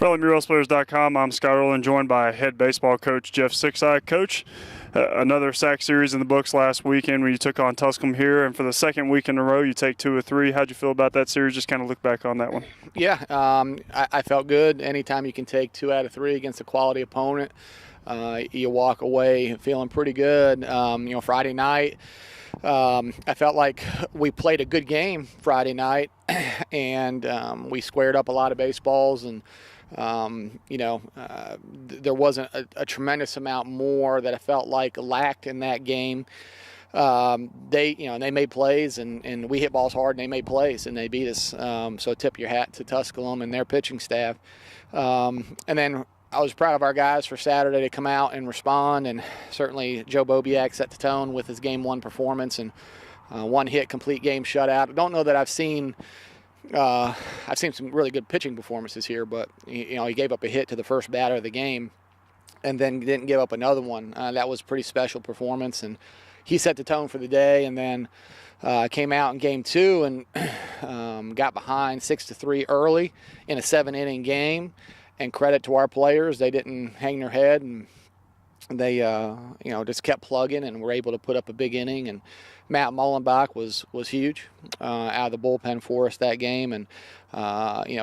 FriendlyMuralSplitters.com. I'm Scott Rowland, joined by head baseball coach Jeff Sixside. Coach, another SAC series in the books last weekend when you took on Tusculum here, and for the second week in a row, you take 2 of 3. How'd you feel about that series? Just kind of look back on that one. Yeah, I felt good. Anytime you can take 2 out of 3 against a quality opponent, you walk away feeling pretty good. Friday night, I felt like we played a good game Friday night, and we squared up a lot of baseballs, and there wasn't a tremendous amount more that I felt like lacked in that game. They made plays, and we hit balls hard, and they made plays, and they beat us. So tip your hat to Tusculum and their pitching staff. And then I was proud of our guys for Saturday to come out and respond, and certainly Joe Bobiak set the tone with his Game 1 performance and 1-hit complete game shutout. I don't know that I've seen some really good pitching performances here, but he gave up a hit to the first batter of the game and then didn't give up another one. That was a pretty special performance, and he set the tone for the day. And then came out in Game 2 and got behind 6-3 early in a 7-inning game. And credit to our players, they didn't hang their head, and they just kept plugging and were able to put up a big inning. And Matt Mullenbach was huge out of the bullpen for us that game, and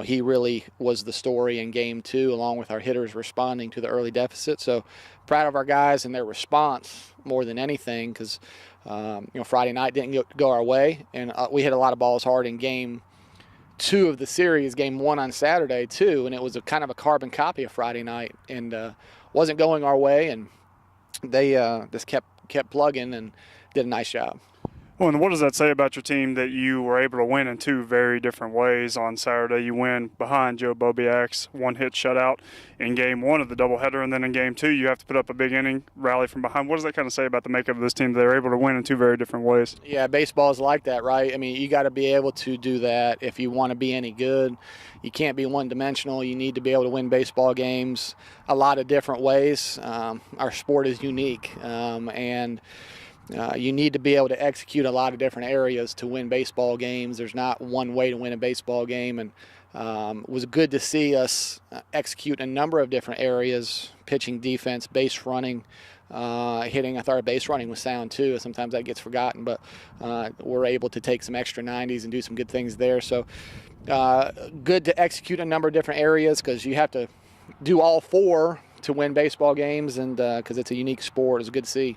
he really was the story in Game 2, along with our hitters responding to the early deficit. So proud of our guys and their response more than anything, because Friday night didn't go our way, and we hit a lot of balls hard in Game 2 of the series, Game 1 on Saturday too, and it was a kind of a carbon copy of Friday night, and wasn't going our way, and they just kept plugging and did a nice job. Well, and what does that say about your team that you were able to win in 2 very different ways on Saturday? You win behind Joe Bobiak's 1-hit shutout in Game 1 of the doubleheader, and then in Game 2 you have to put up a big inning, rally from behind. What does that kind of say about the makeup of this team that they're able to win in 2 very different ways? Yeah, baseball is like that, right? I mean, you got to be able to do that if you want to be any good. You can't be one-dimensional. You need to be able to win baseball games a lot of different ways. Our sport is unique, and you need to be able to execute a lot of different areas to win baseball games. There's not one way to win a baseball game, and it was good to see us execute a number of different areas: pitching, defense, base running, hitting. I thought our base running was sound too. Sometimes that gets forgotten, but we're able to take some extra 90s and do some good things there. So good to execute a number of different areas, because you have to do all 4 to win baseball games, and because it's a unique sport. It's good to see.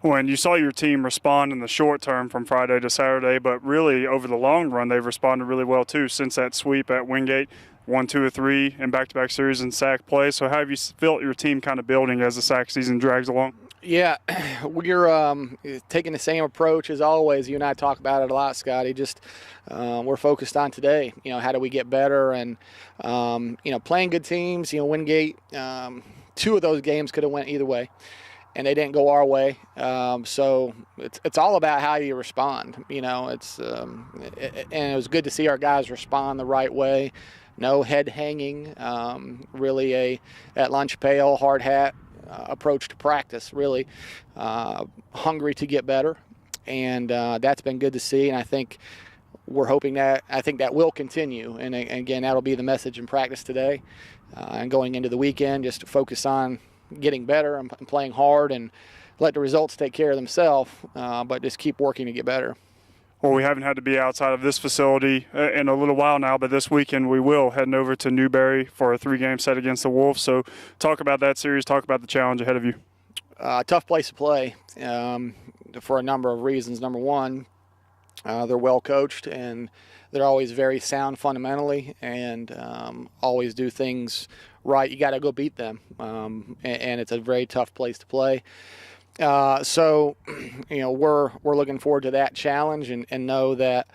When you saw your team respond in the short term from Friday to Saturday, but really over the long run, they've responded really well too since that sweep at Wingate, 1, 2, or 3 in back-to-back series in SAC play. So how have you felt your team kind of building as the SAC season drags along? Yeah, we're taking the same approach as always. You and I talk about it a lot, Scotty. Just we're focused on today. How do we get better? And playing good teams. Wingate, 2 of those games could have went either way, and they didn't go our way. So it's all about how you respond. And it was good to see our guys respond the right way. No head hanging. Really at lunch pail, hard hat approach to practice. Really hungry to get better, and that's been good to see. And I think that will continue. And again, that'll be the message in practice today, and going into the weekend. Just to focus on getting better and playing hard, and let the results take care of themselves, but just keep working to get better. Well, we haven't had to be outside of this facility in a little while now, but this weekend we will, heading over to Newberry for a 3-game set against the Wolves. So talk about that series, talk about the challenge ahead of you. Tough place to play for a number of reasons. Number one, they're well coached, and they're always very sound fundamentally, and always do things right. You got to go beat them, and it's a very tough place to play. So we're looking forward to that challenge, and know that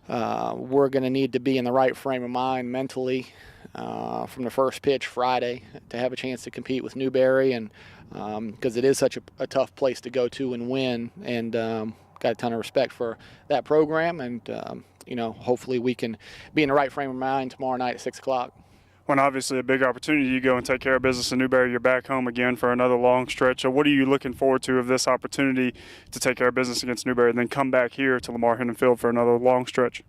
we're going to need to be in the right frame of mind mentally from the first pitch Friday to have a chance to compete with Newberry, and because it is such a tough place to go to and win, and got a ton of respect for that program, and hopefully we can be in the right frame of mind tomorrow night at 6 o'clock. When obviously a big opportunity, you go and take care of business in Newberry. You're back home again for another long stretch. So what are you looking forward to of this opportunity to take care of business against Newberry, and then come back here to Lamar Hennon Field for another long stretch?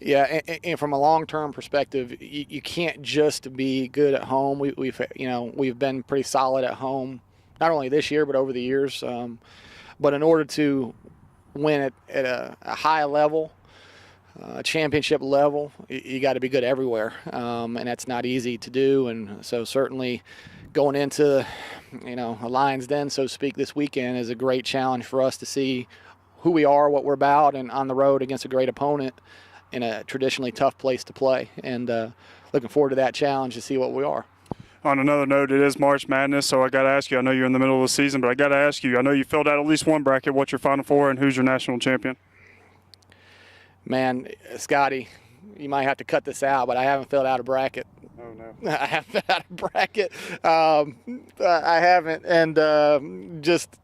Yeah, and from a long-term perspective, you can't just be good at home. We've been pretty solid at home, not only this year but over the years. But in order to win at a high level, championship level, you got to be good everywhere, and that's not easy to do. And so certainly going into a Lions Den, so to speak, this weekend is a great challenge for us to see who we are, what we're about, and on the road against a great opponent in a traditionally tough place to play, and looking forward to that challenge to see what we are. On another note, it is March Madness, so I got to ask you, I know you're in the middle of the season, but I got to ask you, I know you filled out at least one bracket. What's your Final Four, and who's your national champion? Man, Scotty, you might have to cut this out, but I haven't filled out a bracket. Oh, no. I haven't filled out a bracket. I haven't, and just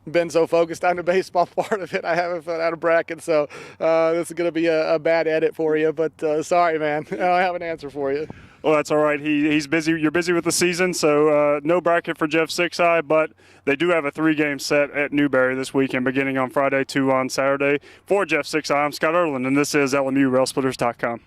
been so focused on the baseball part of it, I haven't filled out a bracket. So this is going to be a bad edit for you, but sorry, man. I don't have an answer for you. Well, that's all right. He's busy. You're busy with the season, so no bracket for Jeff Sixeye, but they do have a 3-game set at Newberry this weekend, beginning on Friday, 2 on Saturday. For Jeff Sixeye, I'm Scott Erland, and this is LMU RailSplitters.com.